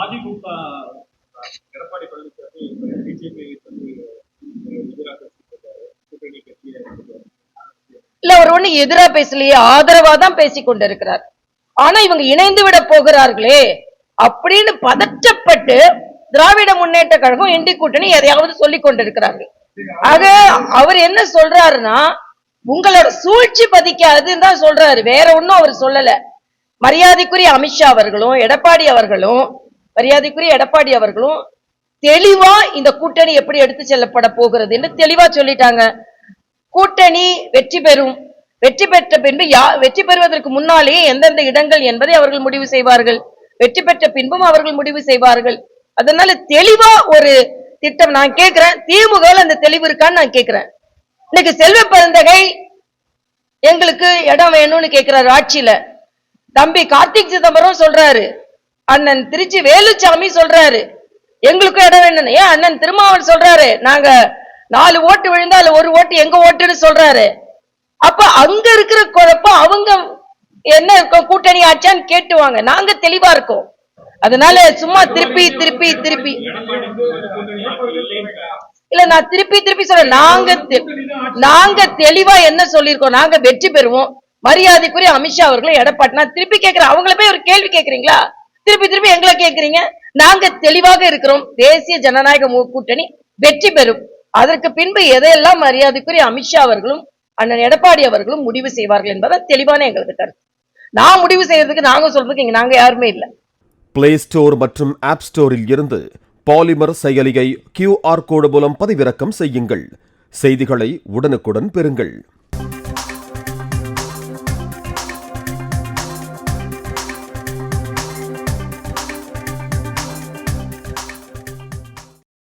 AIADMK Edappadi Palaniswami BJP இல்ல, அவர் ஒண்ணு எதிரா பேசலையே, ஆதரவா தான் பேசிக் கொண்டிருக்கிறார். ஆனா இவங்க இணைந்து விட போகிறார்களே அப்படின்னு பதற்றப்பட்டு திராவிட முன்னேற்ற கழகம் இண்டி கூட்டணி எதையாவது சொல்லிக் கொண்டிருக்கிறார்கள். ஆக அவர் என்ன சொல்றாருன்னா, உங்களோட சூழ்ச்சி பதிக்காதுன்னு தான் சொல்றாரு, வேற ஒன்னும் அவர் சொல்லல. மரியாதைக்குரிய அமித்ஷா அவர்களும் எடப்பாடி அவர்களும் தெளிவா இந்த கூட்டணி எப்படி எடுத்து செல்லப்பட போகிறது என்று தெளிவா சொல்லிட்டாங்க. கூட்டணி வெற்றி பெறும், வெற்றி பெற்ற பின்பு வெற்றி பெறுவதற்கு முன்னாலேயே எந்தெந்த இடங்கள் என்பதை அவர்கள் முடிவு செய்வார்கள், வெற்றி பெற்ற பின்பும் அவர்கள் முடிவு செய்வார்கள். அதனால தெளிவா ஒரு திட்டம். நான் கேட்கிறேன், திமுக அந்த தெளிவு இருக்கான்னு நான் கேட்கிறேன். இன்னைக்கு செல்வ பெருந்தகை எங்களுக்கு இடம் வேணும்னு கேட்கிறாரு ஆட்சியில. தம்பி கார்த்திக் சிதம்பரம் சொல்றாரு, அண்ணன் திருச்சி வேலுச்சாமி சொல்றாரு எங்களுக்கும் இடம் வேணும். ஏன் அண்ணன் திருமாவளவன் சொல்றாரு, நாங்க 4 ஓட்டு விழுந்தா அதுல 1 ஓட்டு எங்க ஓட்டுன்னு சொல்றாரு. அப்ப அங்க இருக்கிற குழப்பம் அவங்க என்ன இருக்கும், கூட்டணி ஆச்சான்னு கேட்டுவாங்க. நாங்க தெளிவா இருக்கோம். அதனால சும்மா திருப்பி இல்ல, நான் திருப்பி சொல்றேன், நாங்க தெளிவா என்ன சொல்லிருக்கோம், நாங்க வெற்றி பெறுவோம். மரியாதைக்குரிய அமித்ஷா அவர்களும் எடப்பாடி, நான் திருப்பி கேட்கிறேன், அவங்கள போய் ஒரு கேள்வி கேட்கறீங்களா? திருப்பி எங்களை கேட்கறீங்க. நாங்க தெளிவாக இருக்கிறோம், தேசிய ஜனநாயக கூட்டணி வெற்றி பெறும். அதற்கு பின்பு எதையெல்லாம் மரியாதைக்குரிய அமித்ஷா அவர்களும் அண்ணன் எடப்பாடி அவர்களும் முடிவு செய்வார்கள் என்பதை தெளிவான எங்களுக்கு கருத்து. நான் முடிவு செய்யறதுக்கு, நாங்க சொல்றதுக்கு இங்க நாங்க யாருமே இல்லை. பிளே ஸ்டோர் மற்றும் ஆப் ஸ்டோரில் இருந்து பாலிமர் செயலியை QR கோடு மூலம் பதிவிறக்கம் செய்யுங்கள். செய்திகளை உடனுக்குடன் பெறுங்கள்.